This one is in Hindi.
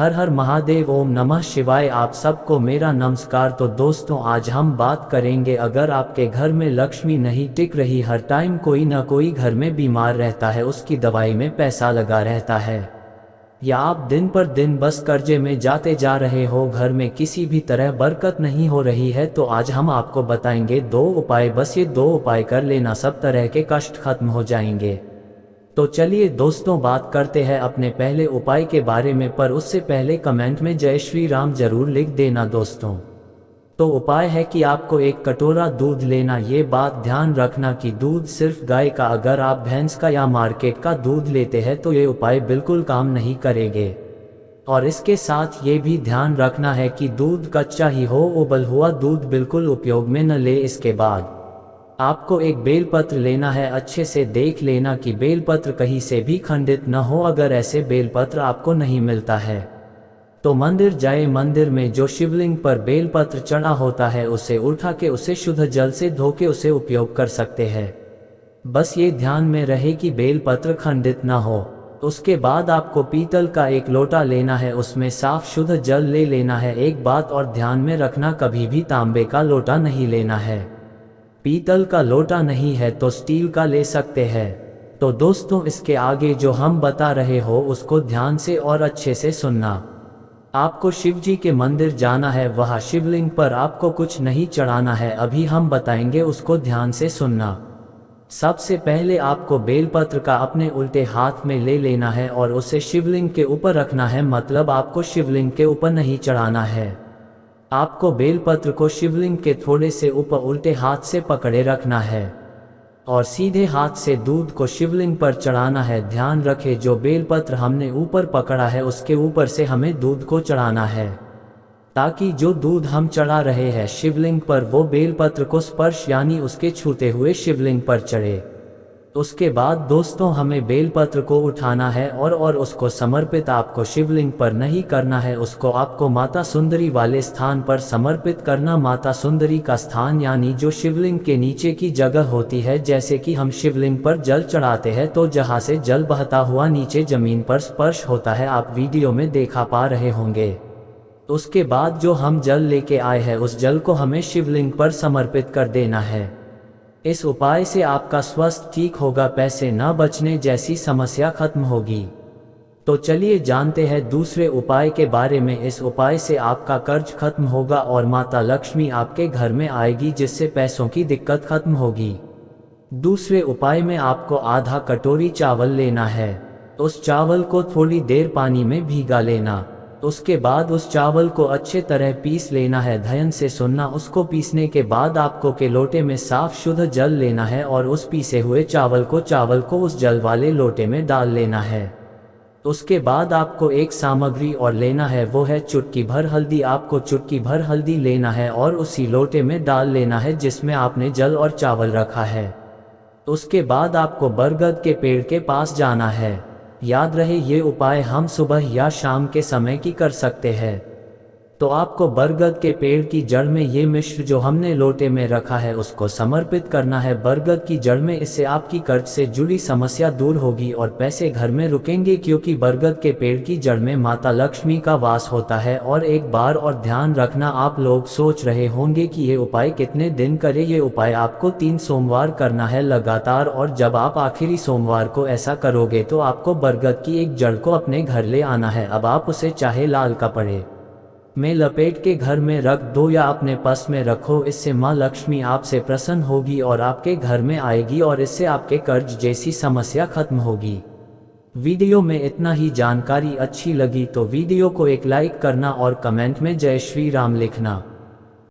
हर हर महादेव, ओम नमः शिवाय। आप सबको मेरा नमस्कार। तो दोस्तों, आज हम बात करेंगे, अगर आपके घर में लक्ष्मी नहीं टिक रही, हर टाइम कोई ना कोई घर में बीमार रहता है, उसकी दवाई में पैसा लगा रहता है, या आप दिन पर दिन बस कर्जे में जाते जा रहे हो, घर में किसी भी तरह बरकत नहीं हो रही है, तो आज हम आपको बताएंगे 2 उपाय। बस ये 2 उपाय कर लेना, सब तरह के कष्ट खत्म हो जाएंगे। तो चलिए दोस्तों, बात करते हैं अपने पहले उपाय के बारे में, पर उससे पहले कमेंट में जय श्री राम जरूर लिख देना दोस्तों। तो उपाय है कि आपको 1 कटोरा दूध लेना। ये बात ध्यान रखना कि दूध सिर्फ गाय का, अगर आप भैंस का या मार्केट का दूध लेते हैं तो ये उपाय बिल्कुल काम नहीं करेंगे। और इसके साथ ये भी ध्यान रखना है कि दूध कच्चा ही हो, उबल हुआ दूध बिल्कुल उपयोग में न ले। इसके बाद आपको 1 बेलपत्र लेना है। अच्छे से देख लेना कि बेलपत्र कहीं से भी खंडित न हो। अगर ऐसे बेलपत्र आपको नहीं मिलता है तो मंदिर जाए, मंदिर में जो शिवलिंग पर बेलपत्र चढ़ा होता है उसे उठा के उसे शुद्ध जल से धो के उसे उपयोग कर सकते हैं। बस ये ध्यान में रहे कि बेलपत्र खंडित न हो। उसके बाद आपको पीतल का 1 लोटा लेना है, उसमें साफ शुद्ध जल ले लेना है। एक बात और ध्यान में रखना, कभी भी तांबे का लोटा नहीं लेना है। पीतल का लोटा नहीं है तो स्टील का ले सकते हैं। तो दोस्तों, इसके आगे जो हम बता रहे हो उसको ध्यान से और अच्छे से सुनना। आपको शिव जी के मंदिर जाना है, वहाँ शिवलिंग पर आपको कुछ नहीं चढ़ाना है, अभी हम बताएंगे, उसको ध्यान से सुनना। सबसे पहले आपको बेलपत्र का अपने उल्टे हाथ में ले लेना है और उसे शिवलिंग के ऊपर रखना है, मतलब आपको शिवलिंग के ऊपर नहीं चढ़ाना है। आपको बेलपत्र को शिवलिंग के थोड़े से ऊपर उल्टे हाथ से पकड़े रखना है और सीधे हाथ से दूध को शिवलिंग पर चढ़ाना है। ध्यान रखें, जो बेलपत्र हमने ऊपर पकड़ा है उसके ऊपर से हमें दूध को चढ़ाना है, ताकि जो दूध हम चढ़ा रहे हैं शिवलिंग पर वो बेलपत्र को स्पर्श यानी उसके छूते हुए शिवलिंग पर चढ़े। उसके बाद दोस्तों, हमें बेलपत्र को उठाना है और उसको समर्पित आपको शिवलिंग पर नहीं करना है, उसको आपको माता सुंदरी वाले स्थान पर समर्पित करना। माता सुंदरी का स्थान यानी जो शिवलिंग के नीचे की जगह होती है, जैसे कि हम शिवलिंग पर जल चढ़ाते हैं तो जहाँ से जल बहता हुआ नीचे जमीन पर स्पर्श होता है, आप वीडियो में देखा पा रहे होंगे। उसके बाद जो हम जल लेके आए हैं उस जल को हमें शिवलिंग पर समर्पित कर देना है। इस उपाय से आपका स्वास्थ्य ठीक होगा, पैसे न बचने जैसी समस्या खत्म होगी। तो चलिए जानते हैं दूसरे उपाय के बारे में। इस उपाय से आपका कर्ज खत्म होगा और माता लक्ष्मी आपके घर में आएगी, जिससे पैसों की दिक्कत खत्म होगी। दूसरे उपाय में आपको आधा कटोरी चावल लेना है। उस चावल को थोड़ी देर पानी में भिगा लेना। उसके बाद उस चावल को अच्छे तरह पीस लेना है। ध्यान से सुनना, उसको पीसने के बाद आपको के लोटे में साफ शुद्ध जल लेना है और उस पीसे हुए चावल को उस जल वाले लोटे में डाल लेना है। उसके बाद आपको एक सामग्री और लेना है, वो है चुटकी भर हल्दी। आपको चुटकी भर हल्दी लेना है और उसी लोटे में डाल लेना है जिसमें आपने जल और चावल रखा है। उसके बाद आपको बरगद के पेड़ के पास जाना है। याद रहे, ये उपाय हम सुबह या शाम के समय की कर सकते हैं। तो आपको बरगद के पेड़ की जड़ में ये मिश्र जो हमने लोटे में रखा है उसको समर्पित करना है बरगद की जड़ में। इससे आपकी कर्ज से जुड़ी समस्या दूर होगी और पैसे घर में रुकेंगे, क्योंकि बरगद के पेड़ की जड़ में माता लक्ष्मी का वास होता है। और एक बार और ध्यान रखना, आप लोग सोच रहे होंगे कि ये उपाय कितने दिन करें। ये उपाय आपको 3 सोमवार करना है लगातार, और जब आप आखिरी सोमवार को ऐसा करोगे तो आपको बरगद की एक जड़ को अपने घर ले आना है। अब आप उसे चाहे लाल कपड़े में लपेट के घर में रख दो या अपने पर्स में रखो। इससे माँ लक्ष्मी आपसे प्रसन्न होगी और आपके घर में आएगी और इससे आपके कर्ज जैसी समस्या खत्म होगी। वीडियो में इतना ही। जानकारी अच्छी लगी तो वीडियो को एक लाइक करना और कमेंट में जय श्री राम लिखना।